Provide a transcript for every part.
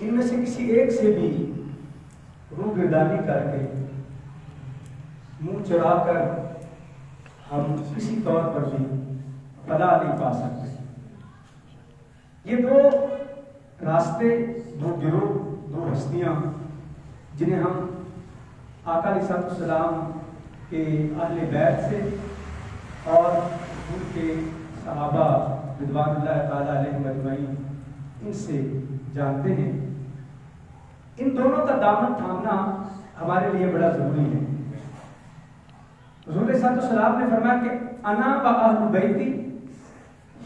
ان میں سے کسی ایک سے بھی روگردانی کر کے منہ چڑھا کر ہم کسی طور پر بھی فلاح نہیں پا سکتے۔ یہ دو راستے، دو گروہ، دو ہستیاں جنہیں ہم آقا علیہ السلام کے اہل بیت سے اور ان کے صحابہ رضوان اللہ تعالیٰ علیہم اجمعین ان سے جانتے ہیں، ان دونوں کا دامن تھامنا ہمارے لیے بڑا ضروری ہے۔ حضور صلی اللہ علیہ وسلم نے فرمایا کہ انا و اہل بیتی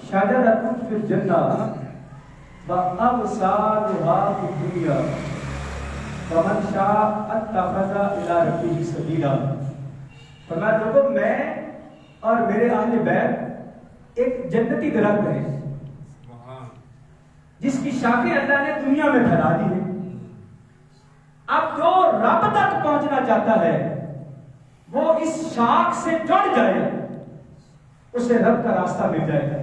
شجرۃ فی الجنہ و ابصارها فی الدنیا ومن شاء اتخذ الی ربہ سبیلا۔ فرمایا لوگوں، میں اور میرے اہل بیت ایک جنتی درخت ہے جس کی شاخیں اللہ نے دنیا میں پھیلا دی ہے۔ اب جو رب تک پہنچنا چاہتا ہے وہ اس شاخ سے جڑ جائے، اسے رب کا راستہ مل جائے گا،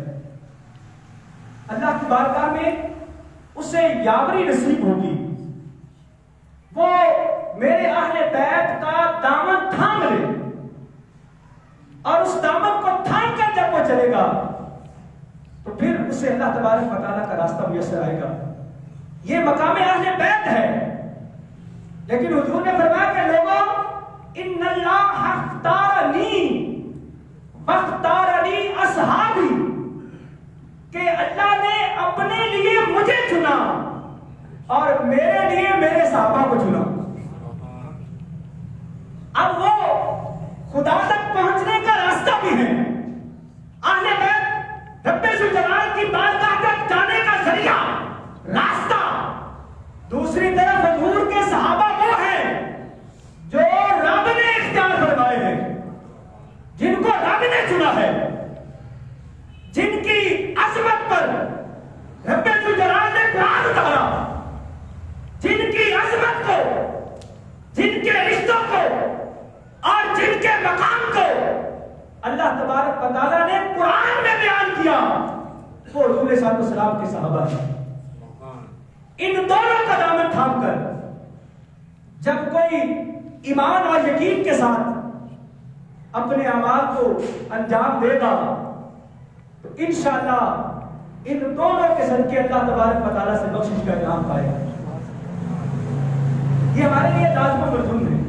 اللہ کی بارگاہ میں اسے یاوری نصیب ہوگی۔ وہ میرے اہل بیت کا دامن تھام لے اور اس دامن کو تھام کر جب وہ چلے گا تو پھر اسے اللہ تبارک و تعالیٰ کا راستہ میسر آئے گا۔ یہ مقام اہل بیت ہے۔ لیکن حضور نے فرمایا کہ لوگوں، ان اللہ اختارنی واختارنی اصحابی، کہ اللہ نے اپنے لیے مجھے چنا اور میرے لیے میرے صحابہ کو چنا۔ اب وہ خدا تک پہنچنے کا راستہ بھی ہے، اہل بیت رب ذوالجلال کی بارگاہ تک جانے کا ذریعہ، راستہ۔ دوسری طرف حضور کے صحابہ وہ ہیں جو رب نے اختیار فرمائے ہیں، جن کو رب نے چنا ہے، جن کی عظمت پر رب ذوالجلال نے قرآن اتارا، جن کی عظمت کو، جن کے رشتوں کو اور جن کے مقام کو اللہ تبارک و تعالیٰ نے قرآن میں بیان کیا، وہ حضور صلی اللہ علیہ وسلم کے صحابہ ہیں۔ ان دونوں کا دامن تھام کر جب کوئی ایمان اور یقین کے ساتھ اپنے اعمال کو انجام دے گا تو انشاءاللہ ان دونوں کے صدقے اللہ تبارک و تعالیٰ سے بخشش کا انعام پائے گا۔ یہ ہمارے لیے لازم و ملزوم ہے۔